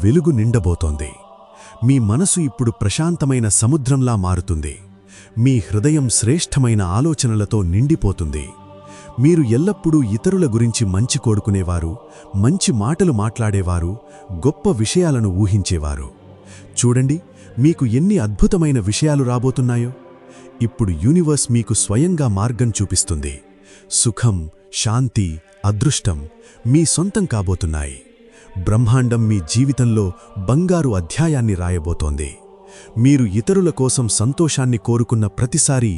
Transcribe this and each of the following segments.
వెలుగు నిండబోతోంది. మీ మనసు ఇప్పుడు ప్రశాంతమైన సముద్రంలా మారుతుంది. మీ హృదయం శ్రేష్టమైన ఆలోచనలతో నిండిపోతుంది. మీరు ఎల్లప్పుడూ ఇతరుల గురించి మంచి కోరుకునేవారు, మంచి మాటలు మాట్లాడేవారు, గొప్ప విషయాలను ఊహించేవారు. చూడండి, మీకు ఎన్ని అద్భుతమైన విషయాలు రాబోతున్నాయో. ఇప్పుడు యూనివర్స్ మీకు స్వయంగా మార్గం చూపిస్తుంది. సుఖం, శాంతి, అదృష్టం మీ సొంతం కాబోతున్నాయి. బ్రహ్మాండం మీ జీవితంలో బంగారు అధ్యాయాన్ని రాయబోతోంది. మీరు ఇతరుల కోసం సంతోషాన్ని కోరుకున్న ప్రతిసారీ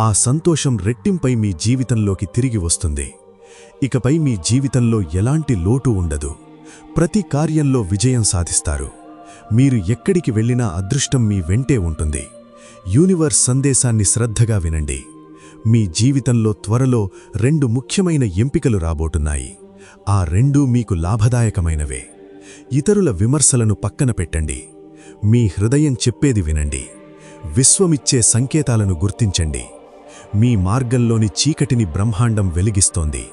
ఆ సంతోషం రెట్టింపై మీ జీవితంలోకి తిరిగి వస్తుంది. ఇకపై మీ జీవితంలో ఎలాంటి లోటు ఉండదు. ప్రతి కార్యంలో విజయం సాధిస్తారు. మీరు ఎక్కడికి వెళ్ళినా అదృష్టం మీ వెంటే ఉంటుంది. యూనివర్స్ సందేశాన్ని శ్రద్ధగా వినండి. మీ జీవితంలో త్వరలో 2 ముఖ్యమైన ఎంపికలు రాబోతున్నాయి. ఆ రెండూ మీకు లాభదాయకమైనవే. ఇతరుల విమర్శలను పక్కన పెట్టండి. మీ హృదయం చెప్పేది వినండి. విశ్వమిచ్చే సంకేతాలను గుర్తించండి. మీ మార్గంలోని చీకటిని బ్రహ్మాండం వెలిగిస్తోంది.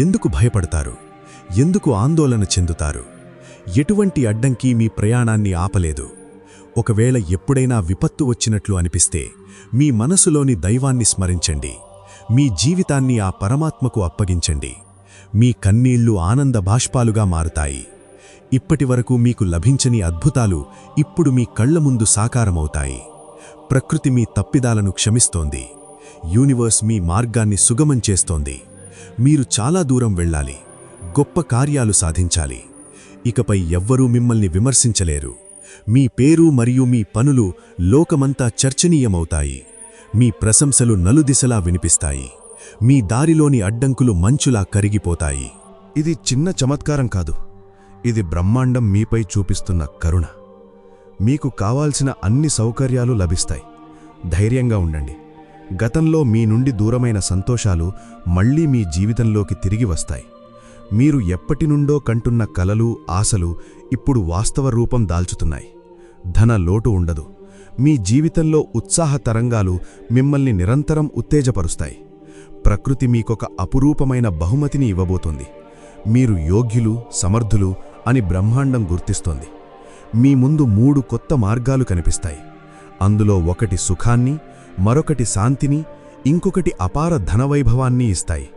ఎందుకు భయపడతారు? ఎందుకు ఆందోళన చెందుతారు? ఎటువంటి అడ్డంకి మీ ప్రయాణాన్ని ఆపలేదు. ఒకవేళ ఎప్పుడైనా విపత్తు వచ్చినట్లు అనిపిస్తే మీ మనసులోని దైవాన్ని స్మరించండి. మీ జీవితాన్ని ఆ పరమాత్మకు అప్పగించండి. మీ కన్నీళ్లు ఆనంద బాష్పాలుగా మారుతాయి. ఇప్పటివరకు మీకు లభించని అద్భుతాలు ఇప్పుడు మీ కళ్ల ముందు సాకారమవుతాయి. ప్రకృతి మీ తప్పిదాలను క్షమిస్తోంది. యూనివర్స్ మీ మార్గాన్ని సుగమం చేస్తోంది. మీరు చాలా దూరం వెళ్ళాలి. గొప్ప కార్యాలు సాధించాలి. ఇకపై ఎవ్వరూ మిమ్మల్ని విమర్శించలేరు. మీ పేరు మరియు మీ పనులు లోకమంతా చర్చనీయమవుతాయి. మీ ప్రశంసలు నలుదిశలా వినిపిస్తాయి. మీ దారిలోని అడ్డంకులు మంచులా కరిగిపోతాయి. ఇది చిన్న చమత్కారం కాదు. ఇది బ్రహ్మాండం మీపై చూపిస్తున్న కరుణ. మీకు కావాల్సిన అన్ని సౌకర్యాలు లభిస్తాయి. ధైర్యంగా ఉండండి. గతంలో మీ నుండి దూరమైన సంతోషాలు మళ్లీ మీ జీవితంలోకి తిరిగి వస్తాయి. మీరు ఎప్పటినుండో కంటున్న కలలు, ఆశలు ఇప్పుడు వాస్తవ రూపం దాల్చుతున్నాయి. ధన లోటు ఉండదు. మీ జీవితంలో ఉత్సాహ తరంగాలు మిమ్మల్ని నిరంతరం ఉత్తేజపరుస్తాయి. ప్రకృతి మీకొక అపురూపమైన బహుమతిని ఇవ్వబోతోంది. మీరు యోగ్యులు, సమర్థులు అని బ్రహ్మాండం గుర్తిస్తోంది. మీ ముందు 3 కొత్త మార్గాలు కనిపిస్తాయి. అందులో ఒకటి సుఖాన్ని, మరొకటి శాంతిని, ఇంకొకటి అపార ధనవైభవాన్ని ఇస్తాయి.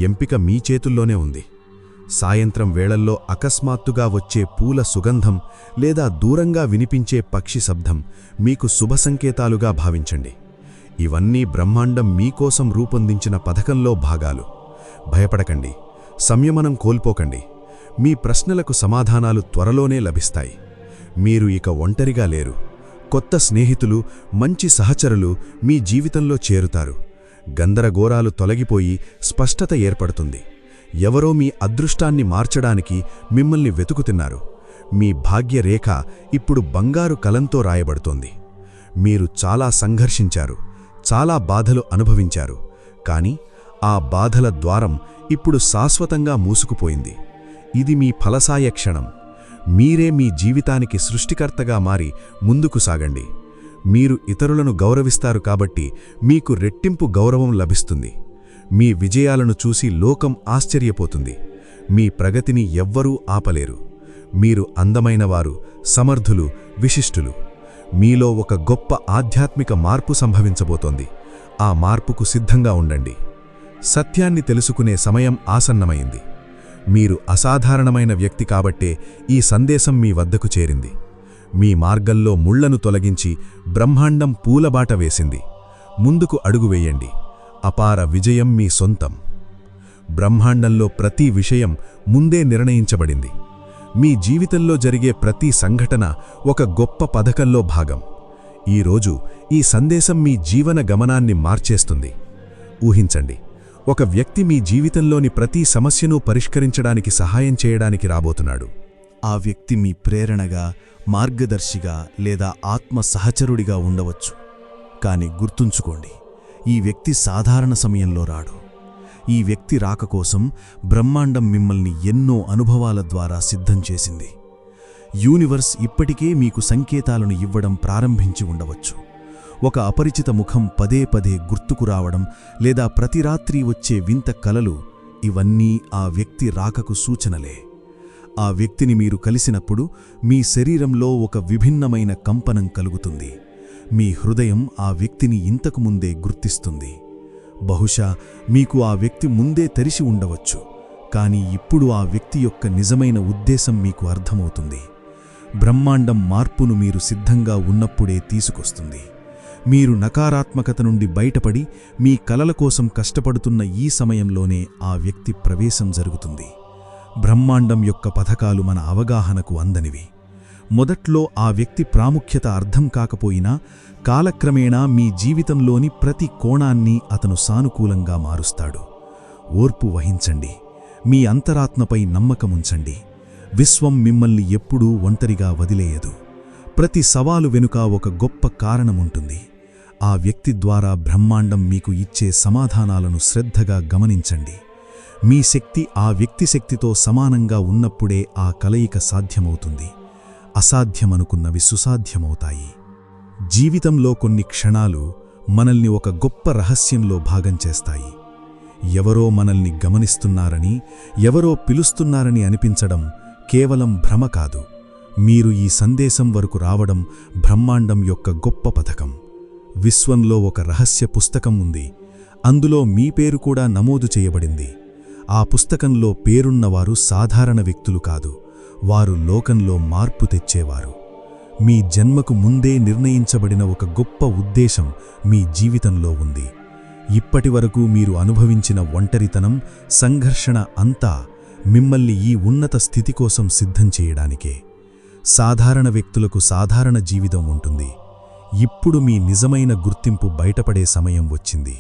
ఎంపిక మీ చేతుల్లోనే ఉంది. సాయంత్రం వేళల్లో అకస్మాత్తుగా వచ్చే పూల సుగంధం లేదా దూరంగా వినిపించే పక్షి శబ్దం మీకు శుభ సంకేతాలుగా భావించండి. ఇవన్నీ బ్రహ్మాండం మీకోసం రూపొందించిన పథకంలో భాగాలు. భయపడకండి. సంయమనం కోల్పోకండి. మీ ప్రశ్నలకు సమాధానాలు త్వరలోనే లభిస్తాయి. మీరు ఇక ఒంటరిగా లేరు. కొత్త స్నేహితులు, మంచి సహచరులు మీ జీవితంలో చేరుతారు. గందరగోళాలు తొలగిపోయి స్పష్టత ఏర్పడుతుంది. ఎవరో మీ అదృష్టాన్ని మార్చడానికి మిమ్మల్ని వెతుకుతున్నారు. మీ భాగ్యరేఖ ఇప్పుడు బంగారు కలంతో రాయబడుతోంది. మీరు చాలా సంఘర్షించారు, చాలా బాధలు అనుభవించారు. కానీ ఆ బాధల ద్వారం ఇప్పుడు శాశ్వతంగా మూసుకుపోయింది. ఇది మీ ఫలసాయ క్షణం. మీరే మీ జీవితానికి సృష్టికర్తగా మారి ముందుకు సాగండి. మీరు ఇతరులను గౌరవిస్తారు కాబట్టి మీకు రెట్టింపు గౌరవం లభిస్తుంది. మీ విజయాలను చూసి లోకం ఆశ్చర్యపోతుంది. మీ ప్రగతిని ఎవ్వరూ ఆపలేరు. మీరు అందమైనవారు, సమర్థులు, విశిష్టులు. మీలో ఒక గొప్ప ఆధ్యాత్మిక మార్పు సంభవించబోతోంది. ఆ మార్పుకు సిద్ధంగా ఉండండి. సత్యాన్ని తెలుసుకునే సమయం ఆసన్నమైంది. మీరు అసాధారణమైన వ్యక్తి కాబట్టే ఈ సందేశం మీ వద్దకు చేరింది. మీ మార్గంలో ముళ్లను తొలగించి బ్రహ్మాండం పూలబాట వేసింది. ముందుకు అడుగు వేయండి. అపార విజయం మీ సొంతం. బ్రహ్మాండంలో ప్రతి విషయం ముందే నిర్ణయించబడింది. మీ జీవితంలో జరిగే ప్రతి సంఘటన ఒక గొప్ప పథకంలో భాగం. ఈరోజు ఈ సందేశం మీ జీవన గమనాన్ని మార్చేస్తుంది. ఊహించండి, ఒక వ్యక్తి మీ జీవితంలోని ప్రతి సమస్యను పరిష్కరించడానికి సహాయం చేయడానికి రాబోతున్నాడు. ఆ వ్యక్తి మీ ప్రేరణగా, మార్గదర్శిగా లేదా ఆత్మ సహచరుడిగా ఉండవచ్చు. కానీ గుర్తుంచుకోండి, ఈ వ్యక్తి సాధారణ సమయంలో రాడు. ఈ వ్యక్తి రాక కోసం బ్రహ్మాండం మిమ్మల్ని ఎన్నో అనుభవాల ద్వారా సిద్ధం చేసింది. యూనివర్స్ ఇప్పటికే మీకు సంకేతాలను ఇవ్వడం ప్రారంభించి ఉండవచ్చు. ఒక అపరిచిత ముఖం పదే పదే గుర్తుకు రావడం లేదా ప్రతి రాత్రి వచ్చే వింత కలలు, ఇవన్నీ ఆ వ్యక్తి రాకకు సూచనలే. ఆ వ్యక్తిని మీరు కలిసినప్పుడు మీ శరీరంలో ఒక విభిన్నమైన కంపనం కలుగుతుంది. మీ హృదయం ఆ వ్యక్తిని ఇంతకుముందే గుర్తిస్తుంది. బహుశా మీకు ఆ వ్యక్తి ముందే తెరిచి ఉండవచ్చు, కానీ ఇప్పుడు ఆ వ్యక్తి యొక్క నిజమైన ఉద్దేశం మీకు అర్థమవుతుంది. బ్రహ్మాండం మార్పును మీరు సిద్ధంగా ఉన్నప్పుడే తీసుకొస్తుంది. మీరు నకారాత్మకత నుండి బయటపడి మీ కలల కోసం కష్టపడుతున్న ఈ సమయంలోనే ఆ వ్యక్తి ప్రవేశం జరుగుతుంది. బ్రహ్మాండం యొక్క పథకాలు మన అవగాహనకు అందనివి. మొదట్లో ఆ వ్యక్తి ప్రాముఖ్యత అర్థం కాకపోయినా కాలక్రమేణా మీ జీవితంలోని ప్రతి కోణాన్ని అతను సానుకూలంగా మారుస్తాడు. ఓర్పు వహించండి. మీ అంతరాత్మపై నమ్మకముంచండి. విశ్వం మిమ్మల్ని ఎప్పుడూ ఒంటరిగా వదిలేయదు. ప్రతి సవాలు వెనుక ఒక గొప్ప కారణముంటుంది. ఆ వ్యక్తి ద్వారా బ్రహ్మాండం మీకు ఇచ్చే సమాధానాలను శ్రద్ధగా గమనించండి. మీ శక్తి ఆ వ్యక్తి శక్తితో సమానంగా ఉన్నప్పుడే ఆ కలయిక సాధ్యమవుతుంది. అసాధ్యమనుకున్నవి సుసాధ్యమవుతాయి. జీవితంలో కొన్ని క్షణాలు మనల్ని ఒక గొప్ప రహస్యంలో భాగం చేస్తాయి. ఎవరో మనల్ని గమనిస్తున్నారని, ఎవరో పిలుస్తున్నారని అనిపించడం కేవలం భ్రమ కాదు. మీరు ఈ సందేశం వరకు రావడం బ్రహ్మాండం యొక్క గొప్ప పథకం. విశ్వంలో ఒక రహస్య పుస్తకం ఉంది. అందులో మీ పేరు కూడా నమోదు చేయబడింది. ఆ పుస్తకంలో పేరున్నవారు సాధారణ వ్యక్తులు కాదు, వారు లోకంలో మార్పు తెచ్చేవారు. మీ జన్మకు ముందే నిర్ణయించబడిన ఒక గొప్ప ఉద్దేశం మీ జీవితంలో ఉంది. ఇప్పటివరకు మీరు అనుభవించిన ఒంటరితనం, సంఘర్షణ అంతా మిమ్మల్ని ఈ ఉన్నత స్థితి కోసం సిద్ధం చేయడానికే. సాధారణ వ్యక్తులకు సాధారణ జీవితం ఉంటుంది. ఇప్పుడు మీ నిజమైన గుర్తింపు బయటపడే సమయం వచ్చింది.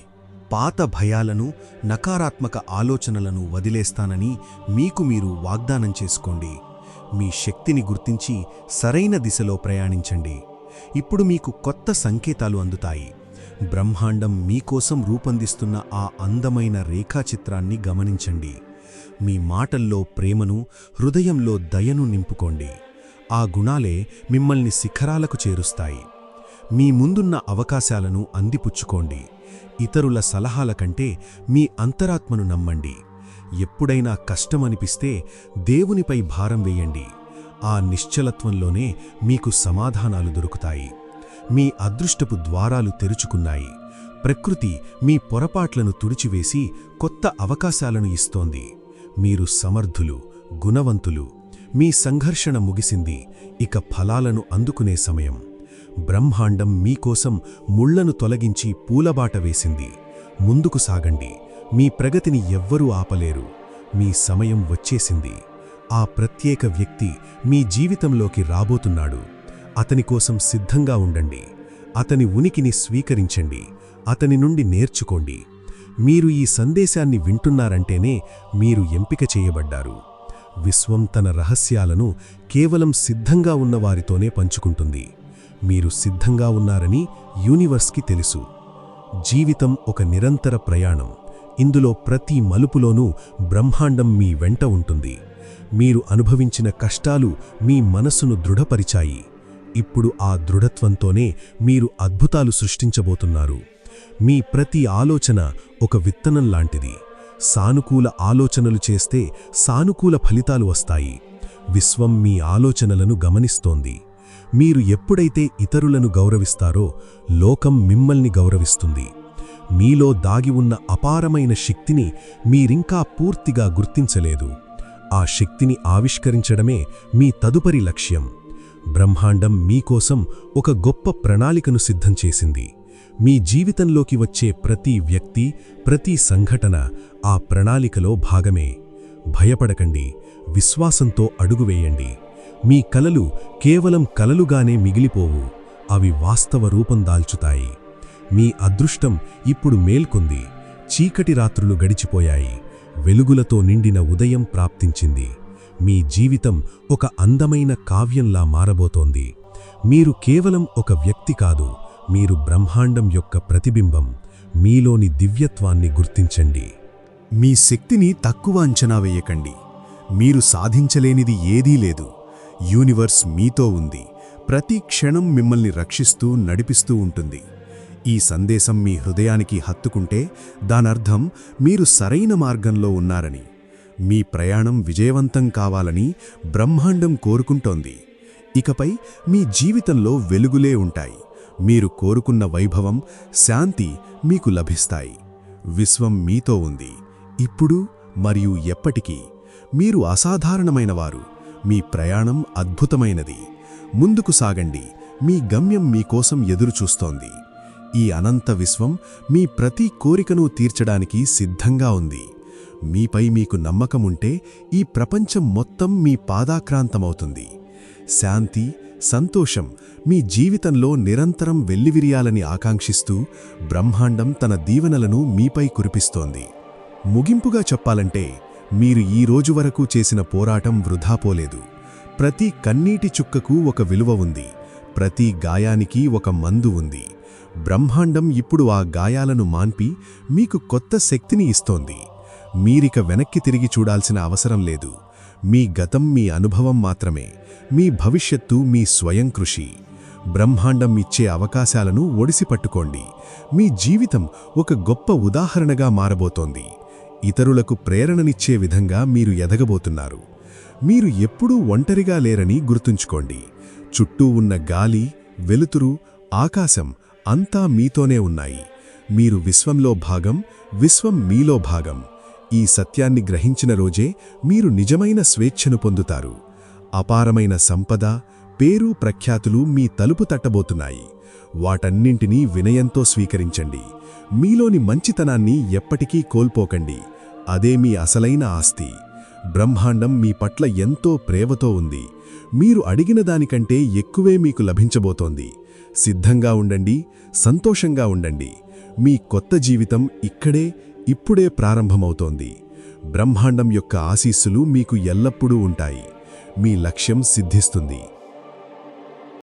పాత భయాలను, నకారాత్మక ఆలోచనలను వదిలేస్తానని మీకు మీరు వాగ్దానం చేసుకోండి. మీ శక్తిని గుర్తించి సరైన దిశలో ప్రయాణించండి. ఇప్పుడు మీకు కొత్త సంకేతాలు అందుతాయి. బ్రహ్మాండం మీకోసం రూపొందిస్తున్న ఆ అందమైన రేఖాచిత్రాన్ని గమనించండి. మీ మాటల్లో ప్రేమను, హృదయంలో దయను నింపుకోండి. ఆ గుణాలే మిమ్మల్ని శిఖరాలకు చేరుస్తాయి. మీ ముందున్న అవకాశాలను అందిపుచ్చుకోండి. ఇతరుల సలహాల కంటే మీ అంతరాత్మను నమ్మండి. ఎప్పుడైనా కష్టమనిపిస్తే దేవునిపై భారం వేయండి. ఆ నిశ్చలత్వంలోనే మీకు సమాధానాలు దొరుకుతాయి. మీ అదృష్టపు ద్వారాలు తెరుచుకున్నాయి. ప్రకృతి మీ పొరపాట్లను తుడిచివేసి కొత్త అవకాశాలను ఇస్తోంది. మీరు సమర్థులు, గుణవంతులు. మీ సంఘర్షణ ముగిసింది. ఇక ఫలాలను అందుకునే సమయం. బ్రహ్మాండం మీకోసం ముళ్లను తొలగించి పూలబాట వేసింది. ముందుకు సాగండి. మీ ప్రగతిని ఎవ్వరూ ఆపలేరు. మీ సమయం వచ్చేసింది. ఆ ప్రత్యేక వ్యక్తి మీ జీవితంలోకి రాబోతున్నాడు. అతని కోసం సిద్ధంగా ఉండండి. అతని ఉనికిని స్వీకరించండి. అతని నుండి నేర్చుకోండి. మీరు ఈ సందేశాన్ని వింటున్నారంటేనే మీరు ఎంపిక చేయబడ్డారు. విశ్వం తన రహస్యాలను కేవలం సిద్ధంగా ఉన్నవారితోనే పంచుకుంటుంది. మీరు సిద్ధంగా ఉన్నారని యూనివర్స్కి తెలుసు. జీవితం ఒక నిరంతర ప్రయాణం. ఇందులో ప్రతి మలుపులోనూ బ్రహ్మాండం మీ వెంట ఉంటుంది. మీరు అనుభవించిన కష్టాలు మీ మనస్సును దృఢపరిచాయి. ఇప్పుడు ఆ దృఢత్వంతోనే మీరు అద్భుతాలు సృష్టించబోతున్నారు. మీ ప్రతి ఆలోచన ఒక విత్తనం లాంటిది. సానుకూల ఆలోచనలు చేస్తే సానుకూల ఫలితాలు వస్తాయి. విశ్వం మీ ఆలోచనలను గమనిస్తోంది. మీరు ఎప్పుడైతే ఇతరులను గౌరవిస్తారో లోకం మిమ్మల్ని గౌరవిస్తుంది. మీలో దాగి ఉన్న అపారమైన శక్తిని మీరింకా పూర్తిగా గుర్తించలేదు. ఆ శక్తిని ఆవిష్కరించడమే మీ తదుపరి లక్ష్యం. బ్రహ్మాండం మీకోసం ఒక గొప్ప ప్రణాళికను సిద్ధం చేసింది. మీ జీవితంలోకి వచ్చే ప్రతి వ్యక్తి, ప్రతి సంఘటన ఆ ప్రణాళికలో భాగమే. భయపడకండి. విశ్వాసంతో అడుగువేయండి. మీ కలలు కేవలం కలలుగానే మిగిలిపోవు. అవి వాస్తవ రూపం దాల్చుతాయి. మీ అదృష్టం ఇప్పుడు మేల్కొంది. చీకటి రాత్రులు గడిచిపోయాయి. వెలుగులతో నిండిన ఉదయం ప్రాప్తించింది. మీ జీవితం ఒక అందమైన కావ్యంలా మారబోతోంది. మీరు కేవలం ఒక వ్యక్తి కాదు, మీరు బ్రహ్మాండం యొక్క ప్రతిబింబం. మీలోని దివ్యత్వాన్ని గుర్తించండి. మీ శక్తిని తక్కువ అంచనా వేయకండి. మీరు సాధించలేనిది ఏదీ లేదు. యూనివర్స్ మీతో ఉంది. ప్రతి క్షణం మిమ్మల్ని రక్షిస్తూ నడిపిస్తూ ఉంటుంది. ఈ సందేశం మీ హృదయానికి హత్తుకుంటే దానర్థం మీరు సరైన మార్గంలో ఉన్నారని. మీ ప్రయాణం విజయవంతం కావాలని బ్రహ్మాండం కోరుకుంటోంది. ఇకపై మీ జీవితంలో వెలుగులే ఉంటాయి. మీరు కోరుకున్న వైభవం, శాంతి మీకు లభిస్తాయి. విశ్వం మీతో ఉంది, ఇప్పుడు మరియు ఎప్పటికీ. మీరు అసాధారణమైనవారు. మీ ప్రయాణం అద్భుతమైనది. ముందుకు సాగండి, మీ గమ్యం మీకోసం ఎదురుచూస్తోంది. ఈ అనంత విశ్వం మీ ప్రతి కోరికను తీర్చడానికి సిద్ధంగా ఉంది. మీపై మీకు నమ్మకముంటే ఈ ప్రపంచం మొత్తం మీ పాదాక్రాంతమవుతుంది. శాంతి, సంతోషం మీ జీవితంలో నిరంతరం వెల్లివిరియాలని ఆకాంక్షిస్తూ బ్రహ్మాండం తన దీవెనలను మీపై కురిపిస్తోంది. ముగింపుగా చెప్పాలంటే, మీరు ఈ రోజు వరకు చేసిన పోరాటం వృధా పోలేదు. ప్రతి కన్నీటి చుక్కకు ఒక విలువ ఉంది, ప్రతి గాయానికి ఒక మందు ఉంది. బ్రహ్మాండం ఇప్పుడు ఆ గాయాలను మాన్పి మీకు కొత్త శక్తిని ఇస్తోంది. మీరిక వెనక్కి తిరిగి చూడాల్సిన అవసరం లేదు. మీ గతం మీ అనుభవం మాత్రమే, మీ భవిష్యత్తు మీ స్వయం కృషి. బ్రహ్మాండం ఇచ్చే అవకాశాలను ఒడిసిపట్టుకోండి. మీ జీవితం ఒక గొప్ప ఉదాహరణగా మారబోతోంది. ఇతరులకు ప్రేరణనిచ్చే విధంగా మీరు ఎదగబోతున్నారు. మీరు ఎప్పుడూ ఒంటరిగా లేరని గుర్తుంచుకోండి. చుట్టూ ఉన్న గాలి, వెలుతురు, ఆకాశం అంతా మీతోనే ఉన్నాయి. మీరు విశ్వంలో భాగం, విశ్వం మీలో భాగం. ఈ సత్యాన్ని గ్రహించిన రోజే మీరు నిజమైన స్వేచ్ఛను పొందుతారు. అపారమైన సంపద, పేరు, ప్రఖ్యాతులు మీ తలుపు తట్టబోతున్నాయి. వాటన్నింటినీ వినయంతో స్వీకరించండి. మీలోని మంచితనాన్ని ఎప్పటికీ కోల్పోకండి. అదే మీ అసలైన ఆస్తి. బ్రహ్మాండం మీ పట్ల ఎంతో ప్రేమతో ఉంది. మీరు అడిగిన దానికంటే ఎక్కువే మీకు లభించబోతోంది. సిద్ధంగా ఉండండి, సంతోషంగా ఉండండి. మీ కొత్త జీవితం ఇక్కడే, ఇప్పుడే ప్రారంభమవుతోంది. బ్రహ్మాండం యొక్క ఆశీస్సులు మీకు ఎల్లప్పుడూ ఉంటాయి. మీ లక్ష్యం సిద్ధిస్తుంది.